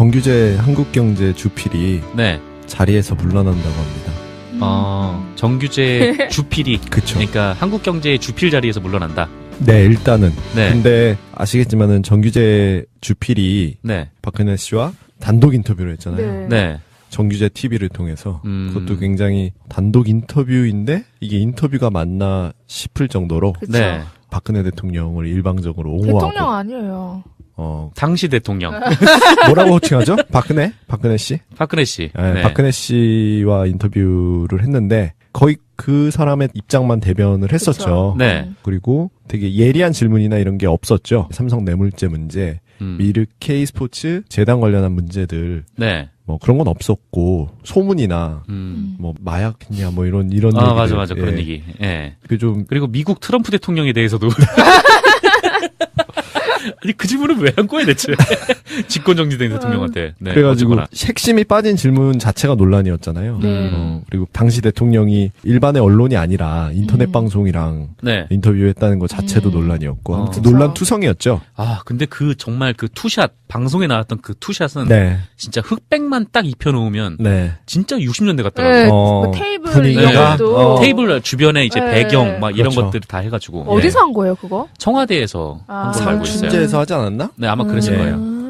정규재 한국경제 주필이 네. 자리에서 물러난다고 합니다. 정규재 주필이. 그쵸. 그러니까 한국경제의 주필 자리에서 물러난다. 네, 일단은. 네. 근데 아시겠지만은 정규재 주필이 네. 박근혜 씨와 단독 인터뷰를 했잖아요. 네. 네. 정규재 TV를 통해서. 그것도 굉장히 단독 인터뷰인데 이게 인터뷰가 맞나 싶을 정도로 그쵸. 네. 박근혜 대통령을 일방적으로 옹호하고. 대통령 아니에요. 당시 대통령. 뭐라고 호칭하죠? 박근혜 씨? 박근혜 씨. 네, 네. 박근혜 씨와 인터뷰를 했는데 거의 그 사람의 입장만 대변을 했었죠. 그쵸. 네. 그리고 되게 예리한 질문이나 이런 게 없었죠. 삼성 뇌물죄 문제, 미르 K스포츠 재단 관련한 문제들, 네. 뭐 그런 건 없었고 소문이나 뭐 마약이냐 뭐 이런 얘기들. 맞아. 그런 얘기. 예. 그 좀 그리고 미국 트럼프 대통령에 대해서도. 아니, 그 질문은 왜 한 거야, 대체? 집권정지된 대통령한테. 네, 그래가지고 어쨌거나. 핵심이 빠진 질문 자체가 논란이었잖아요. 네. 그리고 당시 대통령이 일반의 언론이 아니라 인터넷 방송이랑 네. 인터뷰했다는 것 자체도 논란이었고 아무튼 그쵸. 논란투성이었죠. 아, 근데 정말 그 투샷, 방송에 나왔던 그 투샷은. 네. 진짜 흑백만 딱 입혀놓으면. 네. 진짜 60년대 네, 같더라고요. 뭐 테이블 분위기가? 이런 것도 테이블 주변에 이제 네. 배경, 막 이런 그렇죠. 것들을 다 해가지고. 어디서 한 거예요, 그거? 청와대에서 한 걸로 알고 있어요. 상춘제에서 하지 않았나? 네, 아마 그랬을 네. 거예요.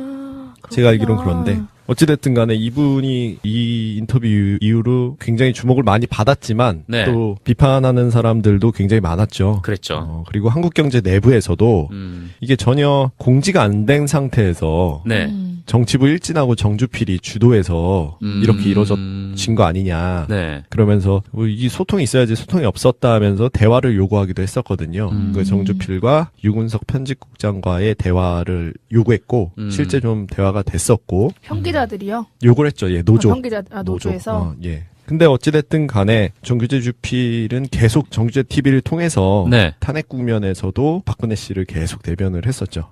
제가 알기로는 그런데 어찌됐든 간에 이분이 이 인터뷰 이후로 굉장히 주목을 많이 받았지만 네. 또 비판하는 사람들도 굉장히 많았죠. 그랬죠. 그리고 한국경제 내부에서도 이게 전혀 공지가 안 된 상태에서 네. 정치부 일진하고 정주필이 주도해서 이렇게 이루어진 거 아니냐. 네. 그러면서 뭐 이 소통이 있어야지 소통이 없었다 하면서 대화를 요구하기도 했었거든요. 그 정주필과 유군석 편집국장과의 대화를 요구했고 실제 좀 대화가 됐었고 형기자들이요? 요구를 했죠. 예, 노조. 노조에서. 예. 근데 어찌됐든 간에 정규재 주필은 계속 정규재 TV를 통해서 네. 탄핵 국면에서도 박근혜 씨를 계속 대변을 했었죠.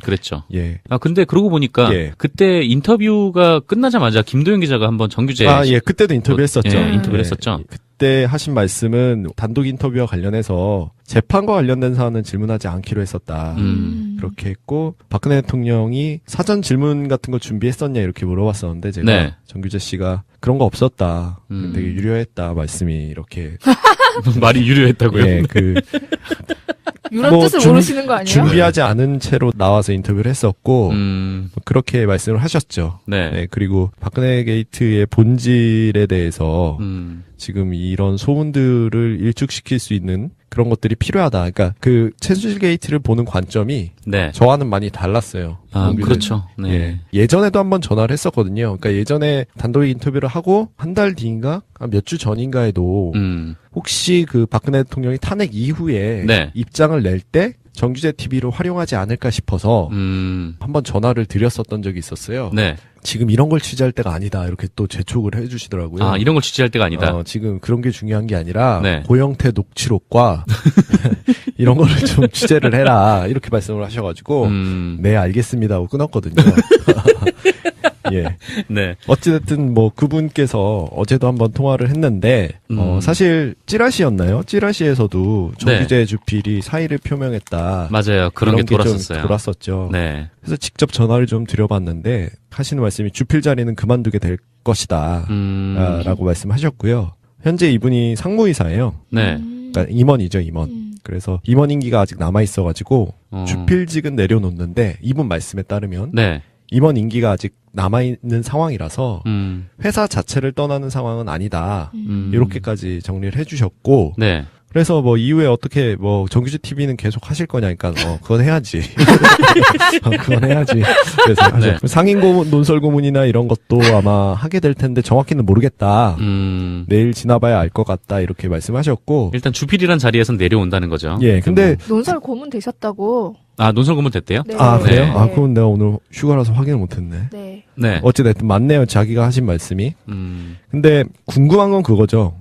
그랬죠. 예. 아, 근데 그러고 보니까 예. 그때 인터뷰가 끝나자마자 김도영 기자가 한번 정규재 예, 그때도 인터뷰했었죠. 예, 인터뷰를 했었죠. 그때 하신 말씀은 단독 인터뷰와 관련해서 재판과 관련된 사안은 질문하지 않기로 했었다. 그렇게 했고 박근혜 대통령이 사전 질문 같은 거 준비했었냐 이렇게 물어봤었는데 제가 네. 정규재 씨가 그런 거 없었다. 되게 유려했다 말씀이 이렇게 말이 유료했다고요? 예, 이런 뭐 뜻을 모르시는 거 아니에요? 준비하지 않은 채로 나와서 인터뷰를 했었고 그렇게 말씀을 하셨죠. 네. 그리고 박근혜 게이트의 본질에 대해서 지금 이런 소문들을 일축시킬 수 있는 그런 것들이 필요하다. 그러니까 그 최순실 게이트를 보는 관점이 네. 저와는 많이 달랐어요. 아, 그렇죠. 네. 예. 예전에도 한번 전화를 했었거든요. 그러니까 예전에 단독 인터뷰를 하고 한 달 뒤인가 몇 주 전인가에도 혹시 그 박근혜 대통령이 탄핵 이후에 네. 입장을 낼 때 정규재 TV를 활용하지 않을까 싶어서 한번 전화를 드렸었던 적이 있었어요. 네. 지금 이런 걸 취재할 때가 아니다. 이렇게 또 재촉을 해주시더라고요. 아, 이런 걸 취재할 때가 아니다. 지금 그런 게 중요한 게 아니라 네. 고영태 녹취록과 이런 거를 좀 취재를 해라. 이렇게 말씀을 하셔가지고 네 알겠습니다 하고 끊었거든요. 예. 네. 어찌됐든 뭐 그분께서 어제도 한번 통화를 했는데 사실 찌라시였나요? 찌라시에서도 정규재 주필이 사의를 표명했다. 맞아요. 그런 게 좀 돌았었어요. 돌았었죠. 네. 그래서 직접 전화를 좀 드려봤는데 하시는 말씀이 주필 자리는 그만두게 될 것이다. 라고 말씀하셨고요. 현재 이분이 상무이사예요. 네. 그러니까 임원이죠, 임원. 그래서 임원 임기가 아직 남아있어가지고 주필직은 내려놓는데 이분 말씀에 따르면 네. 임원 임기가 아직 남아있는 상황이라서 회사 자체를 떠나는 상황은 아니다. 이렇게까지 정리를 해주셨고 네. 그래서 뭐 이후에 어떻게 뭐 정규재 TV는 계속 하실 거냐, 그러니까 그건 해야지. 그건 해야지. 그래서 네. 상임 고문, 논설 고문이나 이런 것도 아마 하게 될 텐데 정확히는 모르겠다. 내일 지나봐야 알 것 같다 이렇게 말씀하셨고 일단 주필이란 자리에서 내려온다는 거죠. 예, 근데 논설 고문 되셨다고. 아, 논설 고문 됐대요? 네. 아 그래요? 네. 아 그건 내가 오늘 휴가라서 확인을 못했네. 네. 네. 어찌됐든 맞네요, 자기가 하신 말씀이. 근데 궁금한 건 그거죠.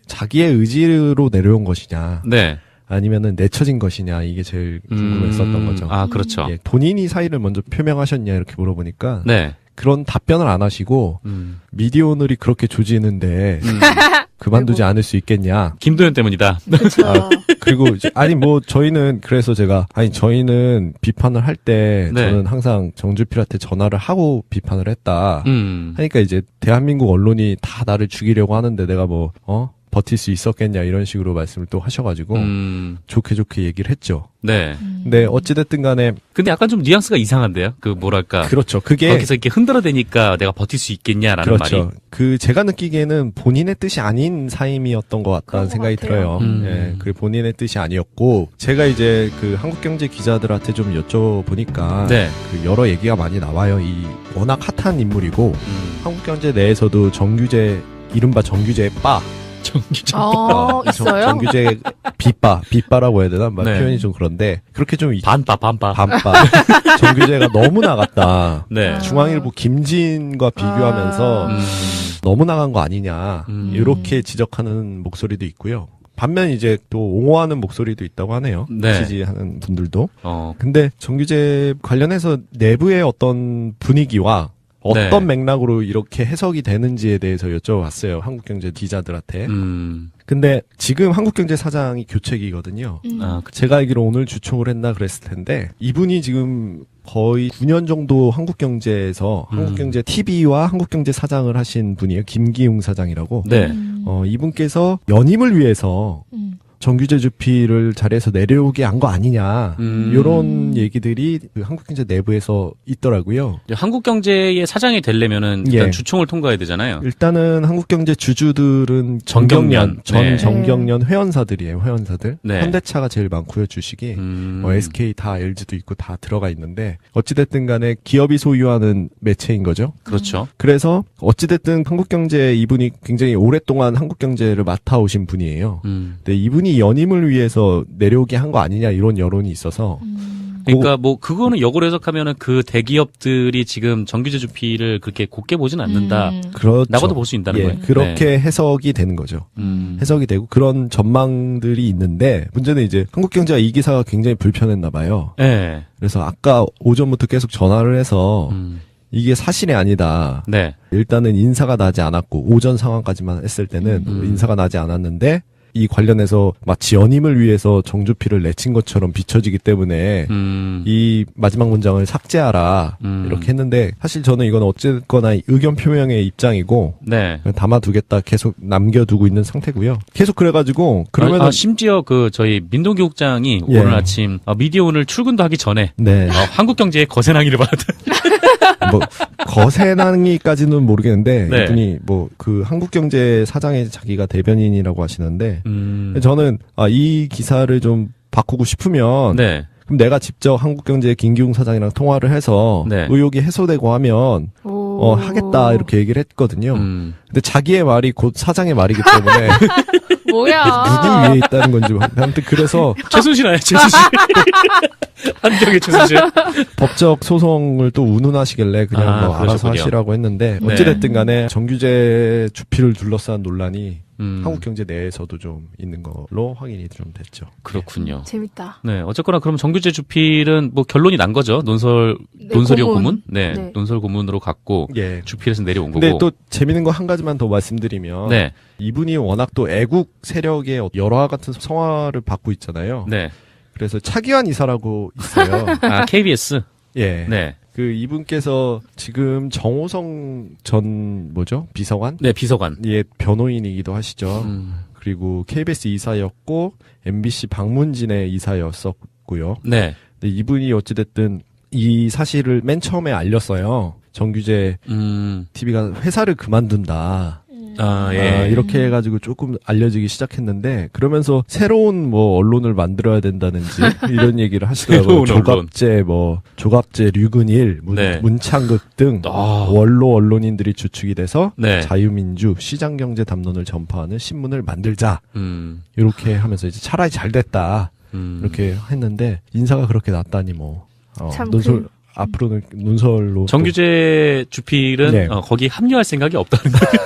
자기의 의지로 내려온 것이냐, 네. 아니면은 내쳐진 것이냐, 이게 제일 궁금했었던 거죠. 아, 그렇죠. 예, 본인이 사의를 먼저 표명하셨냐 이렇게 물어보니까 네. 그런 답변을 안 하시고 미디어 오늘이 그렇게 조지는데 그만두지 않을 수 있겠냐. 김도현 때문이다. 그쵸. 그리고 이제 아니 뭐 저희는 그래서 제가 저희는 비판을 할 때 네. 저는 항상 정주필한테 전화를 하고 비판을 했다. 음. 하니까 이제 대한민국 언론이 다 나를 죽이려고 하는데 내가 뭐 버틸 수 있었겠냐 이런 식으로 말씀을 또 하셔가지고 좋게 얘기를 했죠. 네. 근데 어찌됐든 간에 근데 약간 좀 뉘앙스가 이상한데요? 그 뭐랄까. 그렇죠. 그게 거기서 이렇게 흔들어대니까 내가 버틸 수 있겠냐라는 그렇죠. 말이. 그 제가 느끼기에는 본인의 뜻이 아닌 사임이었던 것 같다는 그런 것 생각이 같아요. 들어요. 예, 그 본인의 뜻이 아니었고 제가 이제 그 한국경제 기자들한테 좀 여쭤보니까 네. 그 여러 얘기가 많이 나와요. 이 워낙 핫한 인물이고 한국경제 내에서도 정규제 이른바 정규제의 빠 정규제. 있어요? 정규제 빗바라고 해야 되나? 네. 표현이 좀 그런데 그렇게 좀 반빠. 정규제가 너무 나갔다. 네. 중앙일보 김진과 비교하면서 너무 나간 거 아니냐 이렇게 지적하는 목소리도 있고요. 반면 이제 또 옹호하는 목소리도 있다고 하네요. 네. 지지하는 분들도. 근데 정규제 관련해서 내부의 어떤 분위기와 어떤 맥락으로 이렇게 해석이 되는지에 대해서 여쭤봤어요. 한국경제 기자들한테. 근데 지금 한국경제 사장이 교체기거든요. 제가 알기로 오늘 주총을 했나 그랬을 텐데 이분이 지금 거의 9년 정도 한국경제에서 한국경제 TV와 한국경제 사장을 하신 분이에요. 김기웅 사장이라고. 네. 이분께서 연임을 위해서 정규제 주피를 자리에서 내려오게 한 거 아니냐 이런 얘기들이 그 한국경제 내부에서 있더라고요. 한국경제의 사장이 되려면은 일단 예. 주총을 통과해야 되잖아요. 일단은 한국경제 주주들은 정경련. 네. 정경련 회원사들이에요. 회원사들. 네. 현대차가 제일 많고요. 주식이. SK 다 LG도 있고 다 들어가 있는데 어찌됐든 간에 기업이 소유하는 매체인 거죠. 그렇죠. 그래서 어찌됐든 한국경제 이분이 굉장히 오랫동안 한국경제를 맡아오신 분이에요. 근데 이분이 연임을 위해서 내려오게 한 거 아니냐 이런 여론이 있어서 그러니까 뭐 그거는 역으로 해석하면은 그 대기업들이 지금 정규제 주피를 그렇게 곱게 보진 않는다. 그렇죠. 라고도 볼 수 있다는 거예요. 그렇게 해석이 되는 거죠. 해석이 되고 그런 전망들이 있는데 문제는 이제 한국경제가 이 기사가 굉장히 불편했나 봐요. 네. 그래서 아까 오전부터 계속 전화를 해서 이게 사실이 아니다. 네. 일단은 인사가 나지 않았고 오전 상황까지만 했을 때는 인사가 나지 않았는데 이 관련해서 마치 연임을 위해서 정주피를 내친 것처럼 비춰지기 때문에 이 마지막 문장을 삭제하라 이렇게 했는데 사실 저는 이건 어쨌거나 의견 표명의 입장이고 네. 담아두겠다 계속 남겨두고 있는 상태고요. 계속 그래가지고 그러면 심지어 그 저희 민동기 국장이 예. 오늘 아침 미디어 오늘 출근도 하기 전에 네. 한국경제의 거세낭이를 받았다. 뭐 거세낭이까지는 모르겠는데 네. 이분이 뭐 그 한국경제 사장의 자기가 대변인이라고 하시는데 저는 이 기사를 좀 바꾸고 싶으면 네. 그럼 내가 직접 한국경제 김기웅 사장이랑 통화를 해서 네. 의혹이 해소되고 하면 하겠다 이렇게 얘기를 했거든요. 근데 자기의 말이 곧 사장의 말이기 때문에 뭐야. 누구 위에 있다는 건지 아무튼 그래서 최순실 아니야 최순실. 한경의 최순실. 법적 소송을 또 운운하시길래 그냥 뭐 알아서 그러셨군요. 하시라고 했는데 네. 어찌됐든 간에 정규제 주피를 둘러싼 논란이 한국경제 내에서도 좀 있는 걸로 확인이 좀 됐죠. 그렇군요. 재밌다. 네, 어쨌거나 그럼 정규제 주필은 뭐 결론이 난 거죠. 논설이요 고문? 네, 네. 논설 고문으로 갔고 예. 주필에서 내려온 거고. 근데 또 재밌는 거 한 가지만 더 말씀드리면 네, 이분이 워낙 또 애국 세력의 열화 같은 성화를 받고 있잖아요. 네. 그래서 차기환 이사라고 있어요. KBS. 예. 네, 그 이분께서 지금 정호성 전 비서관? 네 비서관. 예, 변호인이기도 하시죠. 그리고 KBS 이사였고 MBC 방문진의 이사였었고요. 네, 근데 이분이 어찌됐든 이 사실을 맨 처음에 알렸어요. 정규제 TV가 회사를 그만둔다. 예. 이렇게 해가지고 조금 알려지기 시작했는데 그러면서 새로운 뭐 언론을 만들어야 된다는지 이런 얘기를 하시더라고요. 조갑제 류근일, 네. 문창극 등 원로 언론인들이 주축이 돼서 네. 자유민주 시장경제 담론을 전파하는 신문을 만들자. 이렇게 하면서 이제 차라리 잘 됐다. 이렇게 했는데 인사가 그렇게 났다니 뭐 참 논설 앞으로는 문서로 정규재 주필은 네. 거기 합류할 생각이 없다는 거예요.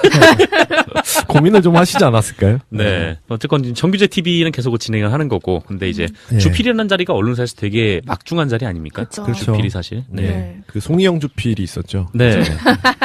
고민을 좀 하시지 않았을까요? 네. 어쨌건 정규재 TV는 계속 진행을 하는 거고, 근데 이제 네. 주필이라는 자리가 언론사에서 되게 막중한 자리 아닙니까? 그렇죠. 주필이 사실. 네. 네. 그 송이영 주필이 있었죠. 네.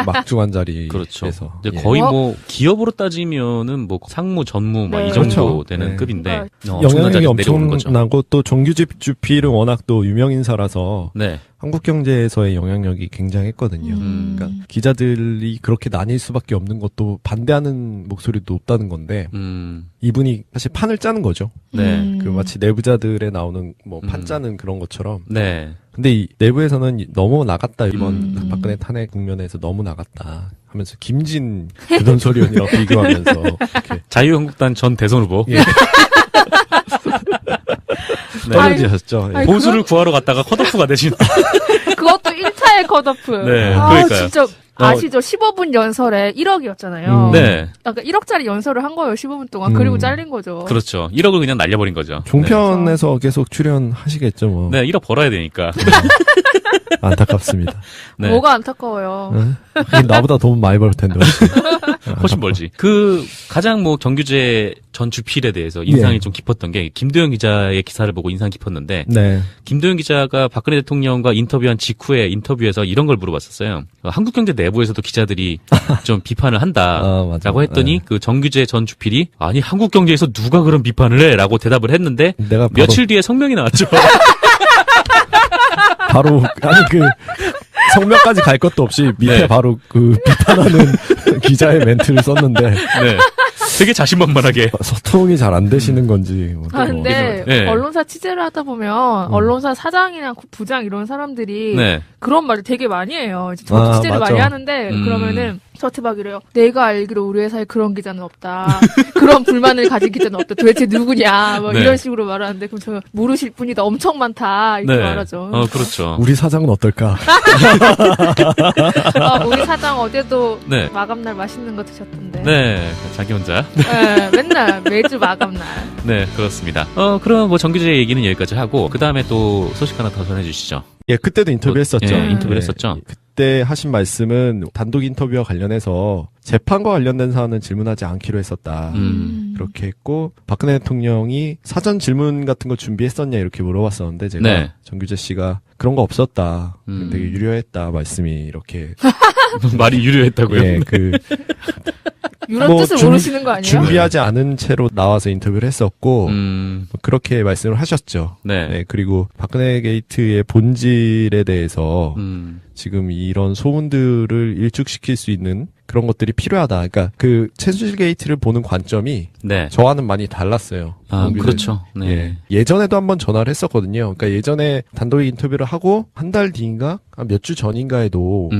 막중한 자리에서. 그렇죠. 이제 예. 거의 뭐 기업으로 따지면은 뭐 상무, 전무 막 네. 이 정도 그렇죠. 되는 네. 급인데 엄청난 영향력이 자리에서 내려오는 거죠. 엄청나고 또 정규직 주필은 워낙 또 유명 인사라서 네. 한국 경제에서의 영향력이 굉장했거든요. 그러니까 기자들이 그렇게 나뉠 수밖에 없는 것도 반대하는 목소리도 높다는 건데 이분이 사실 판을 짜는 거죠. 네. 그 마치 내부자들에 나오는 뭐 판 짜는 그런 것처럼. 네. 근데 이 내부에서는 너무 나갔다 이번 박근혜 탄핵 국면에서 너무 나갔다 하면서 김진 부전소리원이랑 비교하면서 이렇게 자유한국당 전 대선 후보. 예. 네. 떨어지셨죠. 예. 아니, 보수를 구하러 갔다가 컷오프가 되신. 그것도 1차의 컷오프. 네, 아, 그러니까요. 진짜 아시죠? 15분 연설에 1억이었잖아요. 네. 그러니까 1억짜리 연설을 한 거예요, 15분 동안. 그리고 잘린 거죠. 그렇죠. 1억을 그냥 날려버린 거죠. 종편에서 계속 출연하시겠죠, 뭐. 네, 1억 벌어야 되니까. 안타깝습니다. 네. 뭐가 안타까워요. 하긴 나보다 돈 많이 벌 텐데. 훨씬 멀지. 그 가장 뭐 정규재 전 주필에 대해서 인상이 예. 좀 깊었던 게 김도영 기자의 기사를 보고 인상 깊었는데 네. 김도영 기자가 박근혜 대통령과 인터뷰한 직후에 인터뷰에서 이런 걸 물어봤었어요. 한국경제 내부에서도 기자들이 좀 비판을 한다라고 맞아. 했더니 네. 그 정규재 전 주필이 아니 한국경제에서 누가 그런 비판을 해라고 대답을 했는데 내가 바로, 며칠 뒤에 성명이 나왔죠. 바로, 아니 그, 성명까지 갈 것도 없이 밑에 네. 바로 그 비판하는 기자의 멘트를 썼는데. 네. 되게 자신만만하게. 소통이 잘 안 되시는 건지. 뭐 아, 근데 네. 언론사 취재를 하다 보면 언론사 사장이나 부장 이런 사람들이 네. 그런 말을 되게 많이 해요. 이제 저도 취재를 맞죠. 많이 하는데 그러면은 저한테 막 이래요. 내가 알기로 우리 회사에 그런 기자는 없다. 그런 불만을 가진 기자는 없다. 도대체 누구냐. 뭐 네. 이런 식으로 말하는데 그럼 저 모르실 분이다. 엄청 많다. 이렇게 말하죠. 그렇죠. 우리 사장은 어떨까? 우리 사장 어제도 네. 마감날 맛있는 거 드셨던데. 네. 자기 혼자. 네, 맨날 매주 마감날. 네, 그렇습니다. 그럼 뭐 정규재 얘기는 여기까지 하고 그 다음에 또 소식 하나 더 전해주시죠. 예, 그때도 인터뷰했었죠. 예, 인터뷰를 했었죠. 그때 하신 말씀은 단독 인터뷰와 관련해서 재판과 관련된 사안은 질문하지 않기로 했었다. 그렇게 했고 박근혜 대통령이 사전 질문 같은 거 준비했었냐 이렇게 물어봤었는데 제가 네. 정규재 씨가 그런 거 없었다. 되게 유려했다 말씀이 이렇게 말이 유료했다고요? 예, 그 이런 뭐 뜻을 모르시는 거 아니에요? 준비하지 않은 채로 나와서 인터뷰를 했었고 그렇게 말씀을 하셨죠. 네. 네, 그리고 박근혜 게이트의 본질에 대해서 지금 이런 소문들을 일축시킬 수 있는 그런 것들이 필요하다. 그러니까 그 최순실 게이트를 보는 관점이 네. 저와는 많이 달랐어요. 아, 공비를. 그렇죠. 네. 예. 예전에도 한번 전화를 했었거든요. 그러니까 예전에 단독 인터뷰를 하고 한 달 뒤인가 몇 주 전인가에도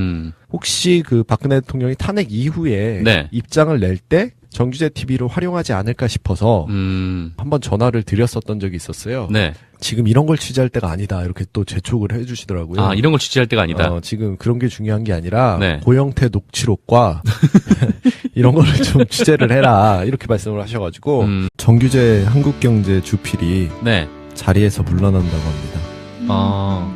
혹시 그 박근혜 대통령이 탄핵 이후에 네. 입장을 낼 때 정규재 TV를 활용하지 않을까 싶어서 한번 전화를 드렸었던 적이 있었어요. 네. 지금 이런 걸 취재할 때가 아니다. 이렇게 또 재촉을 해주시더라고요. 아, 이런 걸 취재할 때가 아니다. 지금 그런 게 중요한 게 아니라 네. 고영태 녹취록과 이런 거를 좀 취재를 해라. 이렇게 말씀을 하셔가지고 정규재 한국경제 주필이 네. 자리에서 물러난다고 합니다.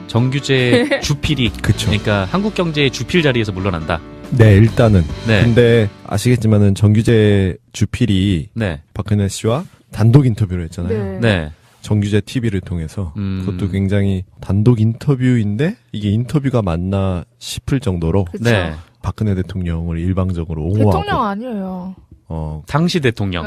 정규재 주필이 그쵸. 그러니까 한국경제의 주필 자리에서 물러난다. 네, 일단은. 네. 근데 아시겠지만은 정규재 주필이 네. 박근혜 씨와 단독 인터뷰를 했잖아요. 네. 네. 정규재 TV를 통해서 그것도 굉장히 단독 인터뷰인데 이게 인터뷰가 맞나 싶을 정도로 그쵸. 네. 박근혜 대통령을 일방적으로 옹호하고 대통령 아니에요. 당시 대통령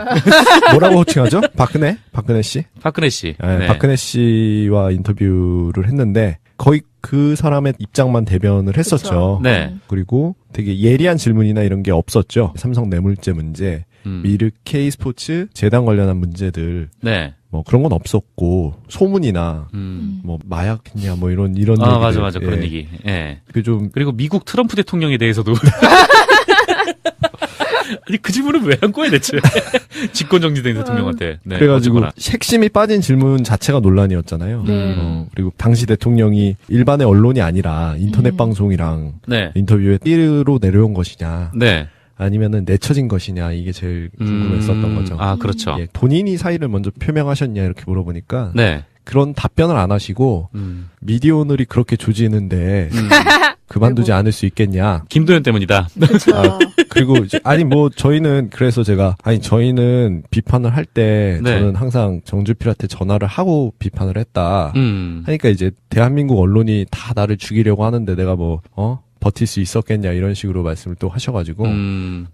뭐라고 호칭하죠? 박근혜 씨? 박근혜 씨. 네, 네. 박근혜 씨와 인터뷰를 했는데 거의 그 사람의 입장만 대변을 했었죠. 그쵸. 네. 그리고 되게 예리한 질문이나 이런 게 없었죠. 삼성 뇌물죄 문제, 미르 K스포츠 재단 관련한 문제들 네. 뭐 그런 건 없었고 소문이나 뭐 마약했냐 뭐 이런 얘기들. 맞아 예. 그런 얘기. 예. 그 좀 그리고 미국 트럼프 대통령에 대해서도 아니 그 질문을 왜 한 거야 대체? 집권정지된 대통령한테. 네, 그래가지고 어쨌거나. 핵심이 빠진 질문 자체가 논란이었잖아요. 네. 그리고 당시 대통령이 일반의 언론이 아니라 인터넷 방송이랑 네. 인터뷰에 띠로 내려온 것이냐 네. 아니면은 내쳐진 것이냐 이게 제일 궁금했었던 거죠. 아, 그렇죠. 예, 본인이 사의를 먼저 표명하셨냐 이렇게 물어보니까 네. 그런 답변을 안 하시고 미디어 오늘이 그렇게 조지는데 그만두지 않을 수 있겠냐. 김도현 때문이다. 그렇죠. 그리고 이제 저희는 비판을 할 때 네. 저는 항상 정주필한테 전화를 하고 비판을 했다. 음. 하니까 이제 대한민국 언론이 다 나를 죽이려고 하는데 내가 버틸 수 있었겠냐 이런 식으로 말씀을 또 하셔가지고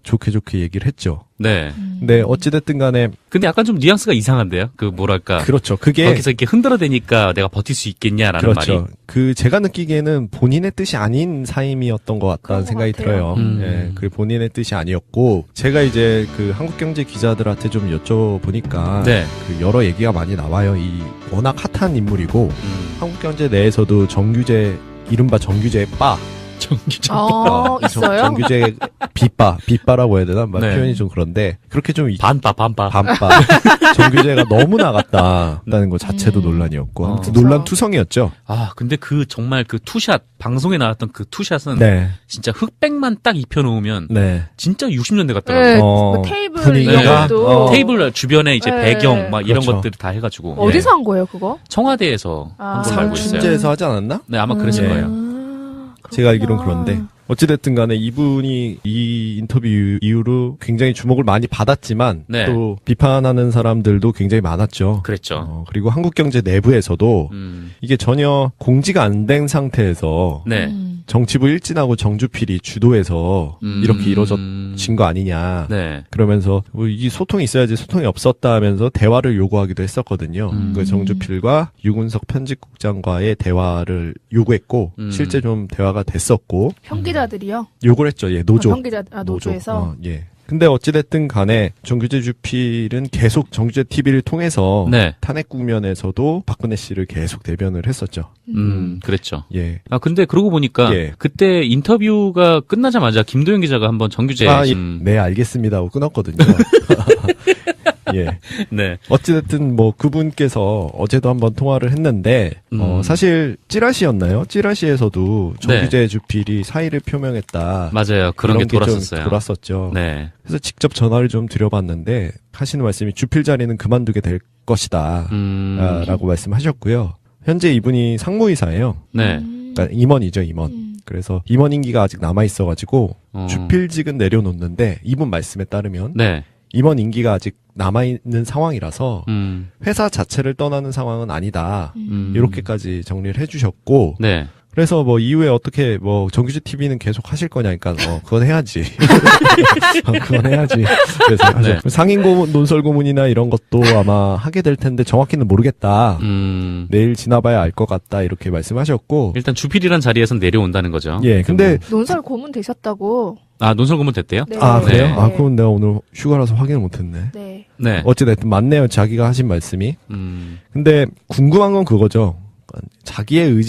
좋게 얘기를 했죠. 네. 근데 어찌됐든 간에 근데 약간 좀 뉘앙스가 이상한데요? 뭐랄까. 그렇죠. 그게 거기서 이렇게 흔들어대니까 내가 버틸 수 있겠냐라는 그렇죠. 말이. 제가 느끼기에는 본인의 뜻이 아닌 사임이었던 것 같다는 그런 것 생각이 같아요. 들어요. 예, 그 본인의 뜻이 아니었고, 제가 이제 그 한국경제 기자들한테 좀 여쭤보니까, 네. 그 여러 얘기가 많이 나와요. 워낙 핫한 인물이고, 한국경제 내에서도 이른바 정규제의 빠, 정규적. 있어요? 정규제 빗바라고 해야 되나? 네. 표현이 좀 그런데, 그렇게 좀 반바. 정규제가 너무 나갔다는 것 자체도 논란이었고, 아무튼 그쵸. 논란 투성이었죠. 아, 근데 정말 그 투샷, 방송에 나왔던 그 투샷은 네. 진짜 흑백만 딱 입혀놓으면 네. 진짜 60년대 같더라고요. 네, 어, 뭐 테이블 분위기가? 이런 것도 테이블 주변에 이제 네. 배경 막 이런 그렇죠. 것들을 다 해가지고. 어디서 한 거예요, 그거? 청와대에서 한 걸로 알고 있어요. 상춘제에서 하지 않았나? 네, 아마 그랬을 네. 거예요. 제가 알기로는 그런데 어찌됐든 간에 이분이 이 인터뷰 이후로 굉장히 주목을 많이 받았지만 네. 또 비판하는 사람들도 굉장히 많았죠. 그랬죠. 그리고 한국경제 내부에서도 이게 전혀 공지가 안 된 상태에서 네. 정치부 일진하고 정주필이 주도해서 이렇게 이루어진 거 아니냐. 네. 그러면서 이 소통이 있어야지 소통이 없었다 하면서 대화를 요구하기도 했었거든요. 그 정주필과 유군석 편집국장과의 대화를 요구했고 실제 좀 대화가 됐었고 형기자들이요? 요구를 했죠. 예, 노조. 노조에서. 예. 근데 어찌됐든 간에 정규제 주필은 계속 정규제 TV를 통해서 네. 탄핵 국면에서도 박근혜 씨를 계속 대변을 했었죠. 그랬죠. 예. 아, 근데 그러고 보니까 예. 그때 인터뷰가 끝나자마자 김도현 기자가 한번 정규제. 네, 알겠습니다 하고 끊었거든요. 예. 네. 어찌됐든 그분께서 어제도 한번 통화를 했는데 사실 찌라시였나요? 찌라시에서도 정규제 주필이 사의를 표명했다. 맞아요. 그런 게 좀 돌았었어요. 돌았었죠. 네. 그래서 직접 전화를 좀 드려봤는데 하시는 말씀이 주필 자리는 그만두게 될 것이다. 라고 말씀하셨고요. 현재 이분이 상무이사예요. 네. 그러니까 임원이죠, 임원. 그래서 임원 임기가 아직 남아있어가지고 주필직은 내려놓는데 이분 말씀에 따르면 네. 임원 임기가 아직 남아있는 상황이라서 회사 자체를 떠나는 상황은 아니다. 이렇게까지 정리를 해주셨고 네. 그래서 이후에 어떻게 정규제 TV는 계속 하실 거냐니까 그건 해야지. 그건 해야지. 그래서 네. 상임 고문, 논설 고문이나 이런 것도 아마 하게 될 텐데 정확히는 모르겠다. 내일 지나봐야 알 것 같다 이렇게 말씀하셨고 일단 주필이란 자리에선 내려온다는 거죠. 예, 근데 논설 고문 되셨다고. 아, 논설 고문 됐대요? 네. 그래요? 네. 그럼 내가 오늘 휴가라서 확인을 못했네. 네. 네. 어찌됐든 맞네요. 자기가 하신 말씀이. 근데 궁금한 건 그거죠. 자기의 의지